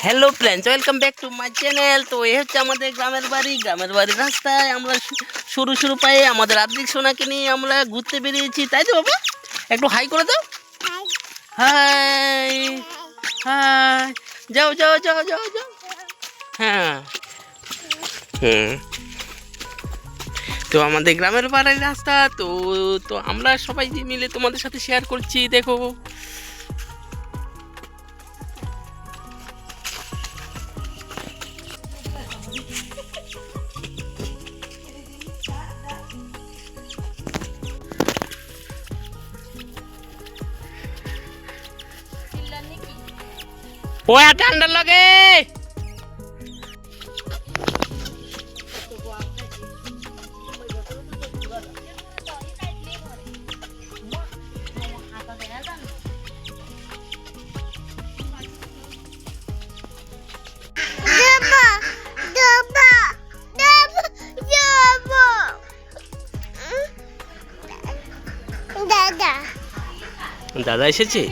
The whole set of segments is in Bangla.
Hello friends, welcome back to my channel. তো এই হচ্ছে আমাদের গ্রামের বাড়ির রাস্তায় আমরা শুরু পায়ে আমাদের আদ্রিক সোনাকে নিয়ে আমরা ঘুরতে বেরিয়েছি, তাই তো বাবা? একটু হাই করে দাও। হাই হাই, যাও যাও যাও যাও যাও। হ্যাঁ হুম, তো আমাদের গ্রামের বাড়ির রাস্তা তো তো আমরা সবাই মিলে তোমাদের সাথে শেয়ার করছি, দেখো। ওয়া ঠান্ডা লাগে। দাদা এসেছে?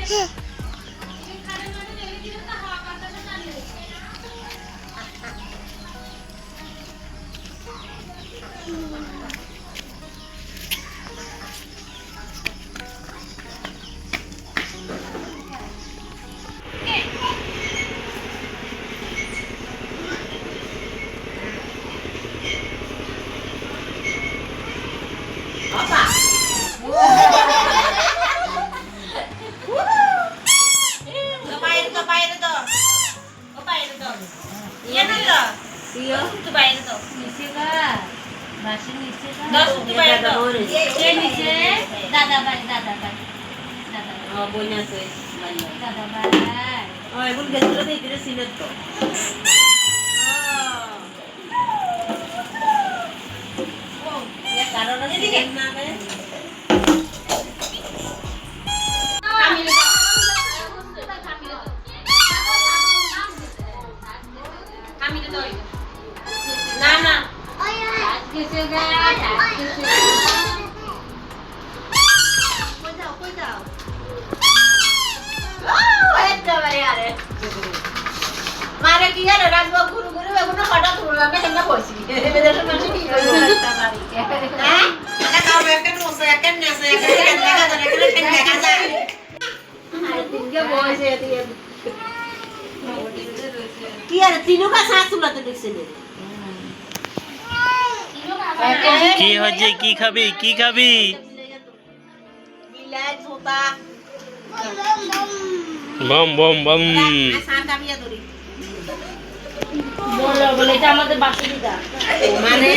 কি হচ্ছে? কি খাবি? কি খাবি? বম বম বম। মানে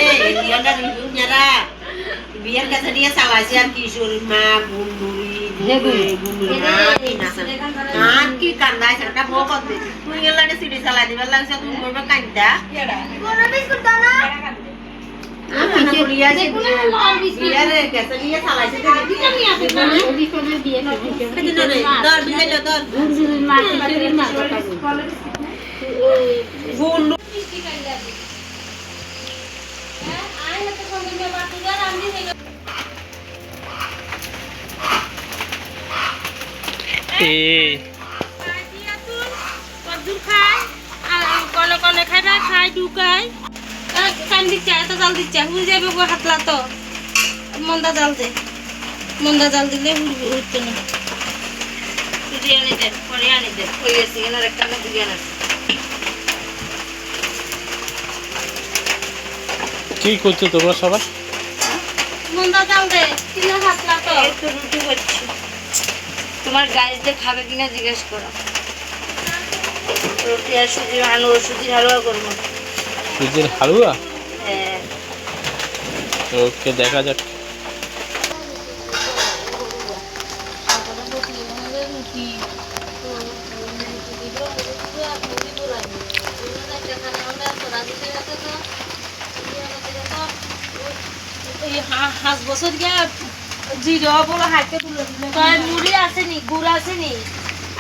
বিয়ের কাছে নিয়ে চালাইছে আর কিশোরী মা কি কান্দাই সেটা বউ করতে তুই গেলে সিঁড়ি চালাই দিবার লাগছে, তুমি করবে কান্দা মন্দা জাল দিলে উঠতো না। বিরিয়ানি দেন, পরে আনি দেন। ওই গেছে এনার একটা বিরিয়ানি আছে। কি করছো তোমরা সবাই? মন্দা জাল দে, কিনা হাতলা তো। একটু রুটি করছি। তোমার গাইজদের খাবে কিনা জিজ্ঞেস করো। রুটি আর সুজির হালুয়া করবো। সুজির হালুয়া? হ্যাঁ। ওকে, দেখা যাক। হাঁস বছর গিয়া জিরো বলো হাইতে তুলে দিলে মুড়ি আসেনি, গুড় আসেনি,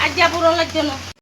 আর যা পুরো লাগছে না।